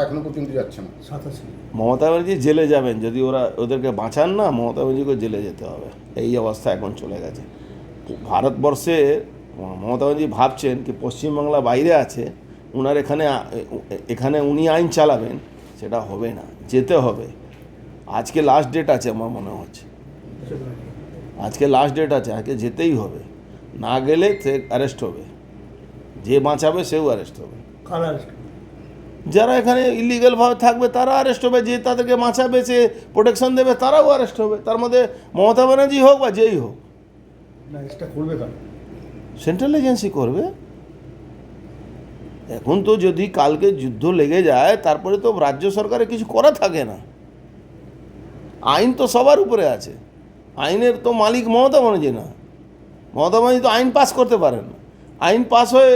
এখনো পর্যন্ত যাচ্ছে না। মমতা ব্যানার্জি জেলে যাবেন যদি ওদেরকে বাঁচান না। মমতা ব্যানার্জিকে জেলে যেতে হবে, এই অবস্থা এখন চলে গেছে ভারতবর্ষে। মমতা ব্যানার্জি ভাবছেন কি পশ্চিমবাংলা বাইরে আছে, উনার এখানে উনি আইন চালাবেন, সেটা হবে না, যেতে হবে। আজকে লাস্ট ডেট আছে, আমার মনে হচ্ছে আজকে লাস্ট ডেট আছে, আজকে যেতেই হবে। না গেলে সে অ্যারেস্ট হবে, যে বাঁচাবে সেও অ্যারেস্ট হবে। যারা এখানে ইলিগালভাবে থাকবে তারা অ্যারেস্ট হবে, যে তাদেরকে বাঁচাবে, সে প্রোটেকশন দেবে, তারাও অ্যারেস্ট হবে। তার মধ্যে মমতা ব্যানার্জি হোক বা যেই হোক, সেন্ট্রাল এজেন্সি করবে। এখন তো যদি কালকে যুদ্ধ লেগে যায়, তারপরে তো রাজ্য সরকারের কিছু করা থাকে না। আইন তো সবার উপরে আছে, আইনের তো মালিক মমতা ব্যানার্জি না। মমতা ব্যানার্জি তো আইন পাস করতে পারেন না। আইন পাস হয়ে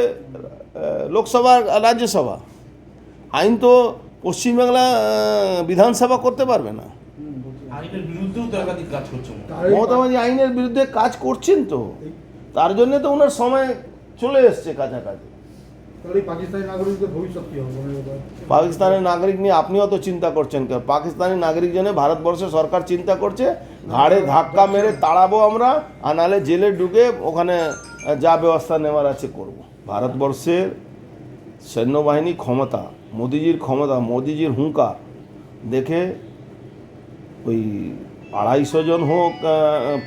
লোকসভা রাজ্যসভা, আইন তো পশ্চিমবাংলা বিধানসভা করতে পারবে না। আইনের বিরুদ্ধেও তো একাধিক কাজ করছে। মমতা ব্যানার্জি আইনের বিরুদ্ধে কাজ করছেন, তো তার জন্য তো ওনার সময় চলে এসছে কাছাকাছি। পাকিস্তানি নাগরিকদের ভবিষ্যৎ কি হবে? পাকিস্তানের নাগরিক নিয়ে আপনিও তো চিন্তা করছেন, পাকিস্তানি নাগরিক জন্য ভারতবর্ষের সরকার চিন্তা করছে, ঘাড়ে ধাক্কা মেরে তাড়াবো আমরা, আর নাহলে জেলে ঢুকে ওখানে যা ব্যবস্থা নেওয়ার আছে করব। ভারতবর্ষের সৈন্যবাহিনী ক্ষমতা, মোদিজির ক্ষমতা, মোদিজির হুঙ্কার দেখে ওই 250 জন হোক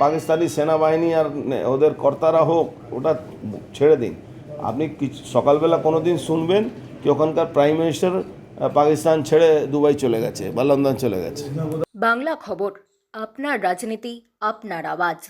পাকিস্তানি সেনাবাহিনী আর ওদের কর্তারা হোক, ওটা ছেড়ে দিন। আপনি কিছু সকালবেলা কোনো দিন শুনবেন কি ওখানকার প্রাইম মিনিস্টার পাকিস্তান ছেড়ে দুবাই চলে গেছে বা লন্ডন চলে গেছে। বাংলা খবর, আপনার রাজনীতি, আপনার আওয়াজ।